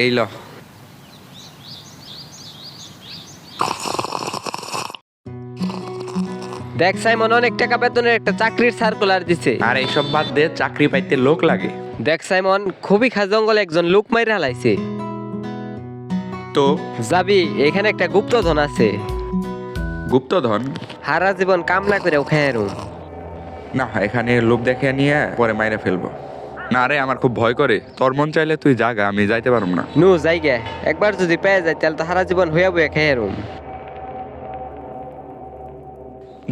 এই ল। দেখ সাইমন, অনেক টাকা বেতনের একটা চাকরির সার্কুলার দিছে। আর এইসব বাদ দে, চাকরি পাইতে লোক লাগে। দেখ সাইমন, খুবই খা জঙ্গলে একজন লোক মাইরা হালাইছে। তো যাবি, এখানে একটা গুপ্তধন আছে। গুপ্তধন? হারা জীবন কামলা করে খায়। না, এখানে লোভ দেখে নিয়ে পরে মাইরে ফেলবো। না রে, আমার খুব ভয় করে। তোর মন চাইলে তুই জাগা, আমি যাইতে পারবো না। নু জায়গা একবার যদি পেয়ে যায় তাহলে তো হারা জীবন হইয়া বইয়া খায়।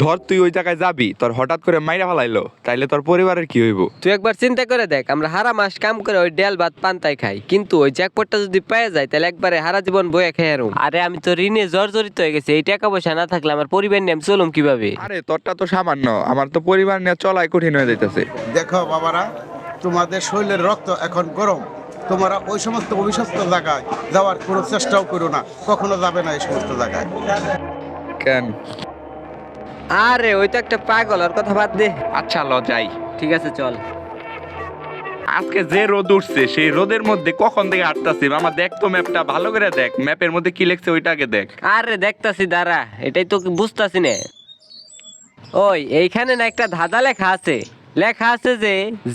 ধর তুই ওই জায়গায় যাবি, তোর হঠাৎ করে মাইরা ফেলাইলো, তাইলে তোর পরিবারের কি হইব? তুই একবার চিন্তা করে দেখ, আমরা হারা মাস কাম করে ওই ডাল ভাত পান্তাই খাই, কিন্তু ওই জ্যাকপটটা যদি পেয়ে যায় তাহলে একবারে হারা জীবন বইয়া খাই। আরে আমি তো ঋণে জর্জরিত হয়ে গেছি, এই টাকা পয়সা না থাকলে আমার পরিবার নিয়ে আমি চলুম কিভাবে? আরে তোরটা তো সামান্য, আমার তো পরিবার নিয়ে চলাই কঠিন হয়ে যাইতেছে। দেখো বাবারা, তোমাদের শরীরের রক্ত এখন গরম। তোমরা ওই সমস্ত অভিশপ্ত জায়গায় যাওয়ার কোনো চেষ্টাও করো না, কখনো যাবে না এই সমস্ত জায়গায়। কেন? আরে ওই তো একটা পাগল, ওর কথা বাদ দে। আচ্ছা ল যাই। ঠিক আছে চল। আজকে যে রোদ উঠছে, সেই রোদের মধ্যে কখন থেকে হাঁটতাছি। মামা দেখ তো ম্যাপটা ভালো করে দেখ, ম্যাপের মধ্যে কি লিখছে ওইটা আগে দেখ। আরে দেখতাছি দাঁড়া, এটাই তো বুঝতাছি না। ওই এইখানে না একটা ধাঁধা লেখা আছে। লেখা আছে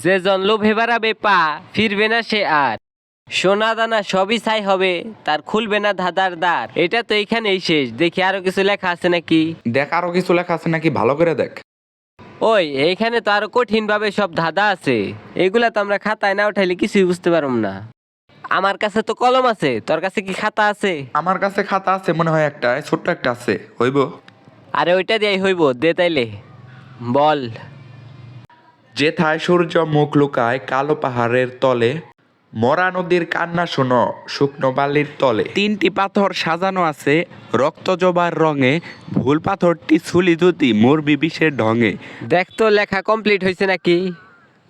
যে জন লোভে বাড়াবে পা, ফিরবে না সে আর। সোনা দানা সবই ছাই হবে, তার খুলবে না ধাঁধার দ্বার। এটা তো এইখানেই শেষ, দেখি আরো কিছু লেখা আছে নাকি। দেখ আরো কিছু লেখা আছে নাকি, ভালো করে দেখ। ওই এইখানে তো আরো কঠিন ভাবে সব ধাঁধা আছে। এগুলা তো আমরা খাতায় না উঠাইলে কিছুই বুঝতে পারব না। আমার কাছে তো কলম আছে, তোর কাছে কি খাতা আছে? আমার কাছে খাতা আছে মনে হয়, একটা ছোট্ট একটা আছে, হইব? আরে ওইটা দিয়েই হইব, দে তাইলে বল। যেথায় সূর্য মুখ লুকায় কালো পাহাড়ের তলে, মরা নদীর কান্না শোনো শুকনো বালির তলে। তিনটি পাথর সাজানো আছে রক্ত জবার রঙে, ভুল পাথরটি ছুলি ধুতি মরবি বিষের ঢঙে। দেখ তো লেখা কমপ্লিট হয়েছে নাকি।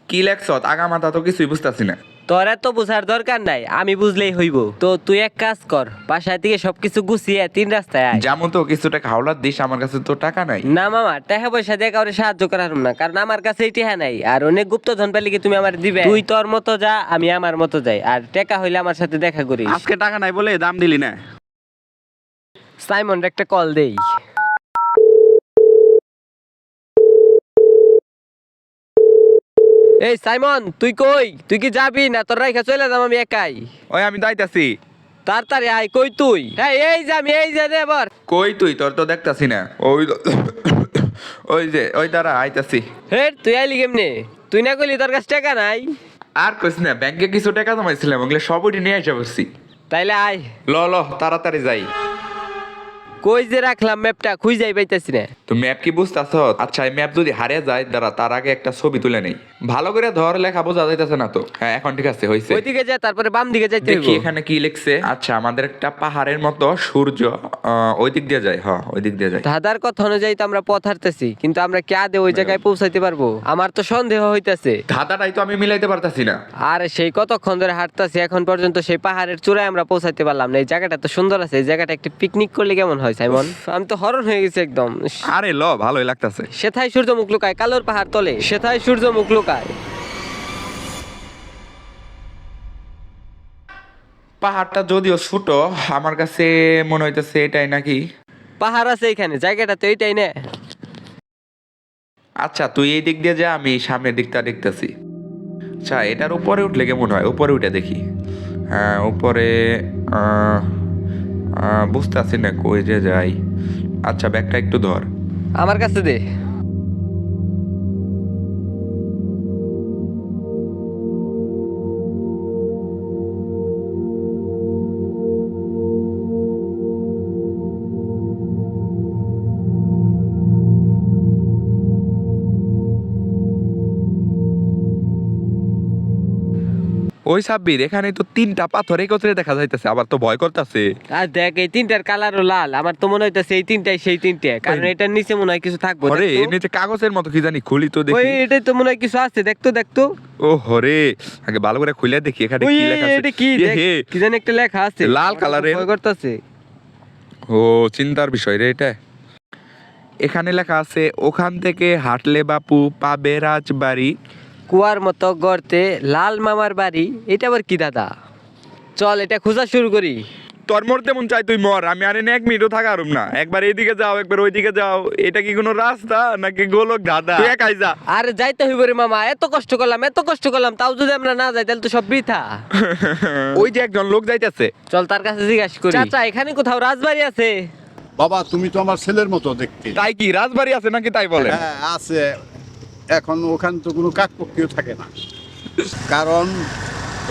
কি লেখছত? আগামাতা তো কিছুই বুঝতাছি না। তোর এত বুঝার দরকার নাই, আমি বুঝলেই হইব। তো তুই এক কাজ কর, বাসায় থেকে সবকিছু গুছিয়ে তিন রাস্তায় আয়। যেমন তো কিছু টাকা হাওলাত দিস, আমার কাছে তো টাকা নাই। না মামা, টাকা পয়সা দিয়ে কাউরে সাহায্য করার না, কারণ আমার কাছে এই টাকা নাই। আর অনেক গুপ্তধন পেলে কি তুমি আমার দিবে? তুই তোর মতো যা, আমি আমার মতো যাই। আর টাকা হইলে আমার সাথে দেখা করিস। আজকে টাকা নাই বলে দাম দিলি না। সাইমন একটা কল দেই। এই সাইমন, তুই কই? তুই কি যাবি না তোর রাইখা চলে যাম আমি একাই? ওই আমি যাইতাছি। তাড়াতাড়ি আয়। কই তুই? হ্যাঁ এই যে আমি, এই যে রে এবার। কই তুই? তোর তো দেখতাছি না। ওই ওই যে ওই দ্বারা আইতাছি। হে তুই আইলি কেমনে? তুই না কইলি তোর কাছে টাকা নাই? আর কইস না, ব্যাংকে কিছু টাকা জমাইছিলাম, ওগুলো সব উঠে নিয়ে এসে বসছি। তাইলে আয়। ল ল তাড়াতাড়ি যাই। কই যে রাখলাম ম্যাপটা, খুঁজেই পাইতাছি না। তো ম্যাপ কি বুঝতাছ? আচ্ছা এই ম্যাপ যদি হারিয়ে যায়, দাঁড়া তার আগে একটা ছবি তুলে নেই। ভালো করে ধর, লেখা বোঝা যাইতেছে না তো। হ্যাঁ এখন ঠিক আছে, হইছে। ওইদিকে যা, তারপরে বাম দিকে যাইতে দেখি হইব। এখানে কি লিখছে। আচ্ছা আমাদের একটা পাহাড়ের মতো সূর্য, ওই দিক দিয়ে যায়। হ্যাঁ ওই দিক দিয়ে যায়। ধাঁধার কথা অনুযায়ী তো আমরা পথ হারতেছি, কিন্তু আমরা কি আদে ওই জায়গায় পৌঁছাইতে পারবো? আমার তো সন্দেহ হইতাছে। ধাঁধাটাই তো আমি মিলাইতে পারতাছি না। আর সেই কতক্ষণ ধরে হাঁটতাছি, এখন পর্যন্ত সেই পাহাড়ের চূড়ায় আমরা পৌঁছাইতে পারলাম না। এই জায়গাটা তো সুন্দর আছে, এই জায়গাটা একটু পিকনিক করলে কেমন হয় সাইমন? আমি তো হরণ হয়ে গেছি একদম। আরে ল, ভালোই লাগতাছে। সেথায় সূর্য মুখ লুকায় কালোর পাহাড় তলে, সেথায় সূর্য মুখ লুকায়। পাহাড়টা যদিও ছোট, আমার কাছে মনে হইতেছে এটাই নাকি। পাহাড় আছে এখানে, জায়গাটা তো এইটাই না? আচ্ছা তুই এই দিক দিয়ে যা, আমি সামনের দিকটা দেখতেছি। আচ্ছা এটার উপরে উঠলে কেমন হয়? উপরে উঠে দেখি। হ্যাঁ উপরে বুঝতেছি না কই যে যাই। আচ্ছা ব্যাগটা একটু ধর। আমার কাছে দে। ওই সাব্বির, এখানে তো তিনটা পাথর একত্রে দেখা যাইতেছে, আবার তো ভয় করতেছে। আর দেখ এই তিনটার কালারও লাল, আমার তো মনে হইতাছে এই তিনটাই সেই তিনটা, কারণ এটার নিচে মনে হয় কিছু থাকবো। ওরে দেখ তো। এমনি যে কাগজের মতো কি জানি, খুলি তো ওই দেখি। এটাই তো মনে হয় কিছু আছে, দেখতো দেখতো। ও হরে, আগে ভালো করে খুলে দেখি এখানে ওই কি লেখা আছে। এটা কি দেখ, হে, কি জানি একটা লেখা আছে লাল কালারের। ভয় করতেছে। ও চিন্তার বিষয় রে এটা। এখানে লেখা আছে ওখান থেকে হাঁটলে বাপু পাবে রাজবাড়ি। কুয়ার মতো গর্তে লাল মামার বাড়ি। এটা আবার কি দাদা? চল এটা খোঁজা শুরু করি। তোর মরতে মন চাই তুই মর, আমি আর এনে 1 মিনিটও থাকা আরুম না। একবার এইদিকে যাও একবার ওইদিকে যাও, এটা কি কোনো রাস্তা নাকি গোলক ধাঁধা? তুই একাই যা। আরে যাইতে হইব রে মামা, এত কষ্ট করলাম তাও যদি আমরা না যাই তাহলে তো সব বৃথা। ওই যে একজন লোক যাইতেছে। চল তার কাছে জিজ্ঞাসা করি। চাচা এখানে কোথাও রাজবাড়ি আছে? বাবা তুমি তো আমার ছেলের মতো দেখতে। তাই কি রাজবাড়ি আছে নাকি তাই বলে? হ্যাঁ আছে, এখন ওখানে তো কোনো কাকপক্ষীও থাকে না, কারণ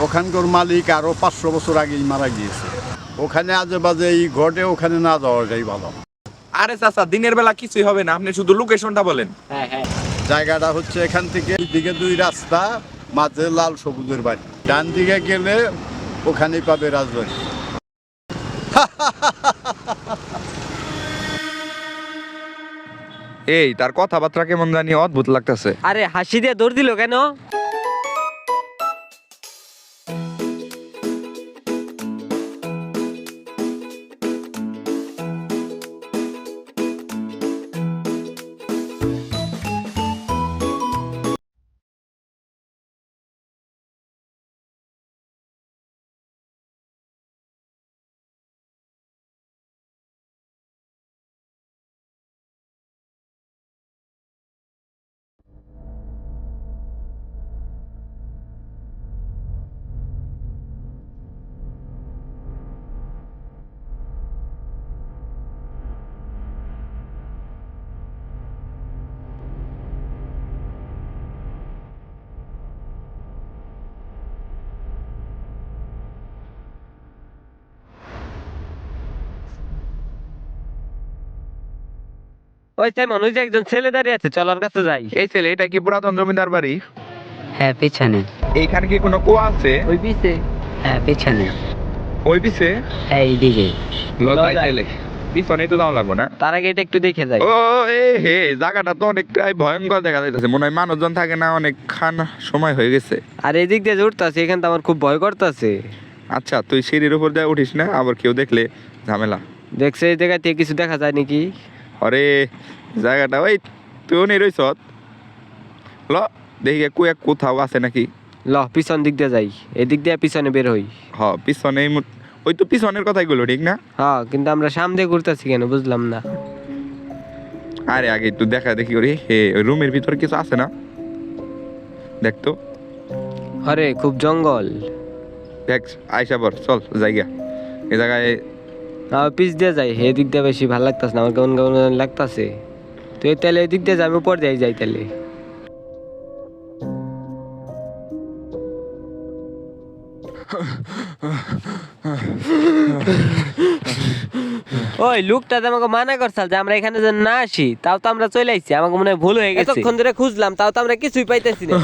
ওখানকার মালিক আরো 500 বছর আগেই মারা গিয়েছে। ওখানে আজে বাজে এই ঘটে, ওখানে না যাওয়াটাই ভালো। আরে চাচা দিনের বেলা কিছুই হবে না, আপনি শুধু লোকেশনটা বলেন। হ্যাঁ হ্যাঁ। জায়গাটা হচ্ছে এখান থেকে দিকে 2 রাস্তা, মাঝে লাল সবুজের বাড়ি, ডান দিকে গেলে ওখানেই পাবে রাজবাড়ি। এই তার কথাবার্তা কেমন জানি অদ্ভুত লাগতেছে। আরে হাসি দিয়ে দৌড় দিল কেন? ওই সাইমন, ওই যে একজন ছেলে দাঁড়িয়ে আছে, চল ওর কাছে যাই। এই ছেলে, এটা কি পুরাতন জমিদার বাড়ি? হ্যাঁ পিছনে। এইখানে কি কোনো কুয়া আছে? ওই পিছে। হ্যাঁ পিছনে। ওই পিছে? হ্যাঁ এইদিকে। লতাই ছেলে পিছনে তো যাওয়া লাগবো না? তার আগে এটা একটু দেখে যাই। ও হে, জায়গাটা তো অনেকটাই ভয়ঙ্কর দেখা যাইতেছে, মনে হয় মানুষজন থাকে না, অনেক খানা সময় হয়ে গেছে। আর এদিক দিয়ে উঠতেছে, এখান তো আমার খুব ভয় করতেছে। আচ্ছা তুই সিঁড়ির উপর দিয়ে উঠিস না, আবার কেউ দেখলে ঝামেলা। দেখছে এই জায়গা থেকে কিছু দেখা যায় নাকি? আরে জায়গাটা ওই তুইও নেই রইস ল, দেখি কুয়া কোথাও আছে নাকি। ল পিছন দিক দিয়ে যাই, এদিক দিয়ে পিছনে বের হই। হ পিছনে ওই তো পিছনের কথাই গুলো ঠিক না? হ্যাঁ কিন্তু আমরা সামনে ঘুরতেছি কেন বুঝলাম না। আরে আগে একটু দেখা দেখি করি, হে ওই রুমের ভিতরে কিছু আছে না দেখতো। আরে খুব জঙ্গল। দেখ আইসা বর, চল জায়গা এই জায়গায়। পিছ দিয়ে যাই, এদিক দিয়ে বেশি ভালো লাগতেছে না, আমার কেমন কেমন লাগতেছে। তুই তাহলে এদিক দিয়ে যাই, উপর দিয়ে যাই তাহলে। ওই লোকটা যে আমাকে মানা করছাল যে আমরা এখানে যে না আসি, তাও তো আমরা চলে আইছি। আমাকে মনে হয় ভুল হয়ে গেছে, এতক্ষণ ধরে খুঁজলাম তাও তো আমরা কিছুই পাইতেছি না।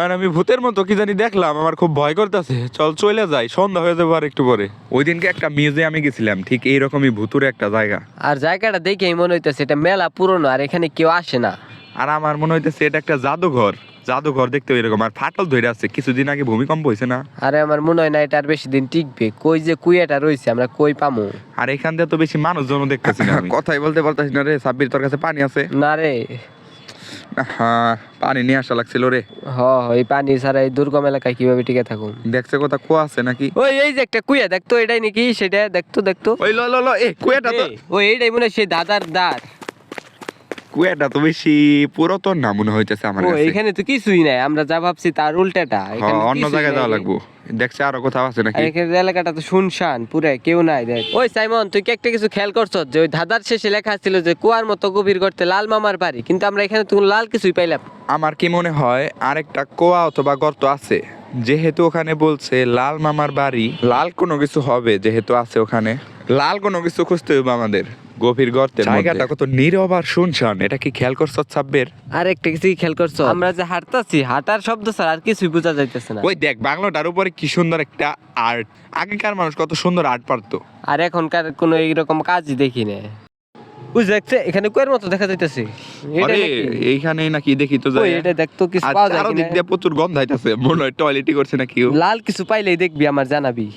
আর আমি ভূতের মতো কি জানি দেখলাম, আমার খুব ভয় করতেছে। চল চলে যাই, সন্ধ্যা হয়ে যাবে আর একটু পরে। ওই দিনকে একটা মিউজিয়ামে গেছিলাম, ঠিক এইরকমই ভূতুরে একটা জায়গা। আর জায়গাটা দেখেই মনে হইতেছে এটা মেলা পুরনো, আর এখানে কেউ আসে না। আর আমার মনে হইতেছে এটা একটা জাদুঘর। জাদুঘর দেখতে এরকম, আর ফাটল ধরে আছে, কিছুদিন আগে ভূমিকম্প হয়েছে না? আরে আমার মনে হয় না এটা আর বেশি দিন টিকবে। কই যে কুয়াটা রয়েছে আমরা কই পামু? আর এখান দিয়ে তো বেশি মানুষজনও দেখতেছি না। কথাই বলতে পারতাছি না রে। সাব্বির তোর কাছে পানি আছে? না রে। হ্যাঁ পানি নিয়ে আসা লাগছিল রে। এই পানি ছাড়া এই দুর্গম এলাকায় কিভাবে টিকে থাকুম? দেখছে কোথা কুয়া আছে নাকি? ওই এই যে একটা কুয়া, দেখতো এটাই নাকি? সেটা দেখতো। ওই ল ল ল, এ কুয়াটা তো, ওই এইটাই মনে হয় সেই দাদার দাঁড়। কুয়াটা তো বেশি পুরাতন না মনে হইতেছে আমার ও কাছে। এখানে তো কিছুই নাই, আমরা যা ভাবছি তার উল্টাটা। এখানে অন্য কিছুই জায়গায় নাই। যাওয়া লাগবো। দেখছে আরো কোথাও আছে নাকি? আর এখানে এলাকাটা তো শুনশান, পুরো কেউ নাই। দেখ ওই সাইমন, তুই কি একটা কিছু খেয়াল করছ যে ওই ধাঁধার শেষে লেখা ছিল যে কুয়ার মতো গভীর করতে লাল মামার বাড়ি, কিন্তু আমরা এখানে তো লাল কিছুই পাইলাম। আমার কি মনে হয় আরেকটা কুয়া অথবা গর্ত আছে, যেহেতু ওখানে বলছে লাল মামার বাড়ি, লাল কোনো কিছু হবে যেহেতু আছে ওখানে। লাল কোনো কিছু খুঁজতে হবে আমাদের গভীর গর্তের মধ্যে। জায়গাটা কত নীরব আর শুনশান, এটা কি খেয়াল করছ সাব্বির? আর একটা কিছু খেয়াল করছ, আমরা যে হাঁটতাছি, হাঁটার শব্দ ছাড়া আর কিছুই বোঝা যাইতেছে না। ওই দেখ বাংলোটার উপরে কি সুন্দর একটা আর্ট। আগেকার মানুষ কত সুন্দর আর্ট পারতো, আর এখনকার কোনো এইরকম কাজই দেখি না। বুঝ দেখছে এখানে কুয়ার মতো দেখা যাইতেছে। আরে এইখানে নাকি দেখি তো যাই। এটা দেখতো কিছু পাওয়া যায় আর কিনা? দিক দিয়ে প্রচুর গন্ধ হইতাছে, মনে হয় টয়লেটই করছে নাকি। লাল কিছু পাইলেই দেখবি, আমার জানাবি।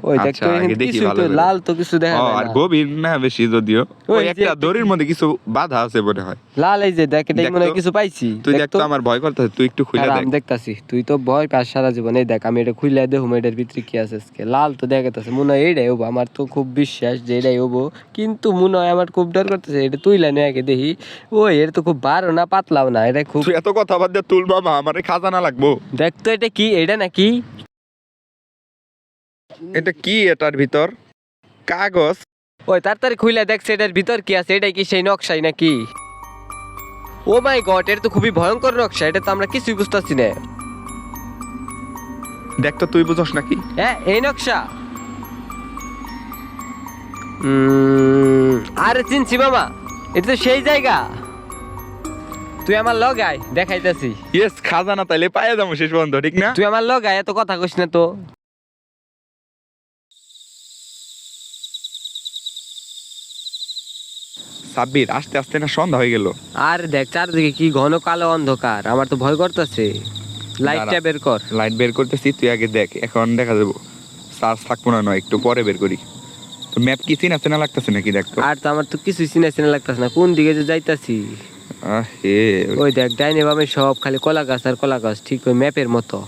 ওই দেখ আচ্ছা, তো আগে এখানে দেখি কিছু ভালো তো করে। লাল তো কিছু দেখা ও যায় আর না। গভীর না বেশি যদিও ওই ওই যে একটা দড়ির মধ্যে কিছু বাধা আছে মনে হয়। লাল এই যে দেখ এটাই দেখ মনে হয় তো। কিছু পাইছি। তুই দেখ তো, আমার ভয় করতেছে, তুই একটু খুলে খারাপ, দেখ। আমি দেখতাছি তুই তো ভয় পাস সারা জীবন। এই দেখ আমি এটা খুলে দেখুম এটার ভিতরে কি আছে আজকে। লাল তো দেখাতেছে, মনে হয় এটাই হবো। আমার তো খুব বিশ্বাস যে এটাই হবো, কিন্তু মনে হয় আমার খুব ডর করতেছে। এটা তুইলা নিয়ে আগে দেখি। ওই এটা তো খুব বারো না পাতলাও না, এটা খুব। তুই এত কথা বাদ দিয়ে তুল বাবা, আমারে খাজানা লাগবো। দেখ তো এটা কি, এটা নাকি? এটা কি এটার ভিতর? কাগজ? ওই তাড়াতাড়ি খুলে দেখছে এটার ভিতর কি আছে। এটাই কি সেই নকশাই নাকি? ও মাই গড, এটা তো খুবই ভয়ঙ্কর নকশা। এটা তো আমরা কিছুই বুঝতেছি না। দেখ তো, তুই বুঝস নাকি? হ্যাঁ এই নকশা। আরে চিনছি মামা, এটা তো সেই জায়গা। তুই আমার লগ আয়, দেখাইতাছি। ইয়েস, খাজানা তাইলে পাইয়া যাবো শেষ পর্যন্ত, ঠিক না? তুই আমার লগ আয়, এত কথা কইস না তো। সাব্বির, আস্তে আস্তে না সন্ধ্যা হয়ে গেল। আর দেখ চারদিকে কি ঘন কালো অন্ধকার, আমার তো ভয় করতেছে। লাইটটা দাঁড়া। বের কর। লাইট বের করতেছি, তুই আগে দেখ। এখন দেখা যাবো, চার্জ থাকবো না, নয় একটু পরে বের করি। তো ম্যাপ কি চিনা চেনা লাগতেছে নাকি? দেখ তো। আর তো আমার তো কিছুই চিনা চিনা লাগতেছে না, কোন দিকে যে যাইতাছি। হে। ওই দেখ ডাইনে বামে সব খালি কলা গাছ আর কলা গাছ, ঠিক ওই ম্যাপের মতো।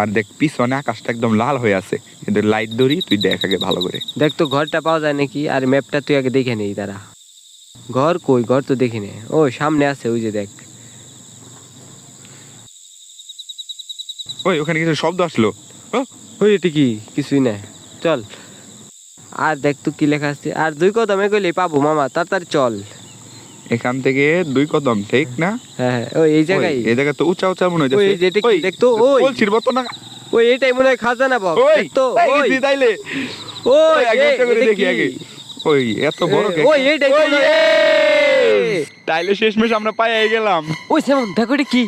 আর দেখ পিছনে আকাশটা একদম লাল হয়ে আছে, কিন্তু লাইট ধরি, তুই দেখ আগে ভালো করে। দেখ তো ঘরটা পাওয়া যায় নাকি। আর ম্যাপটা তুই আগে দেখে নেই তারা। ঘর কই? ঘর তো দেখি নে। ওই সামনে আছে, ওই যে দেখ। ওই ওখানে কিছু শব্দ আসলো। ওই এটা কি? কিছুই না, চল। আর দেখ তো কি লেখা আছে। আর 2 কদমে গেলে পাবো মামা, তাড়াতাড়ি চল। এখান থেকে 2 কদম, ঠিক না? হ্যাঁ হ্যাঁ, ওই এই জায়গায়। ওই, এই জায়গা তো উঁচা উঁচা মনে ওই হইতেছে। যে এটা কি? দেখ তো, ওই বলছিস মতো না। ওই এটাই মনে হয় খাজানা বক্স। ওই দেখ তো, তাই ওই গেছি তাইলে। ওই আগে একটা করে এটা দেখি কি? আগে। ওই এত বড় কেক। ওই এইটাই তো মনে হয়। তাইলে শেষমেশ আমরা পাইয়া গেলাম। ওই সেমন দেখো এটা কি?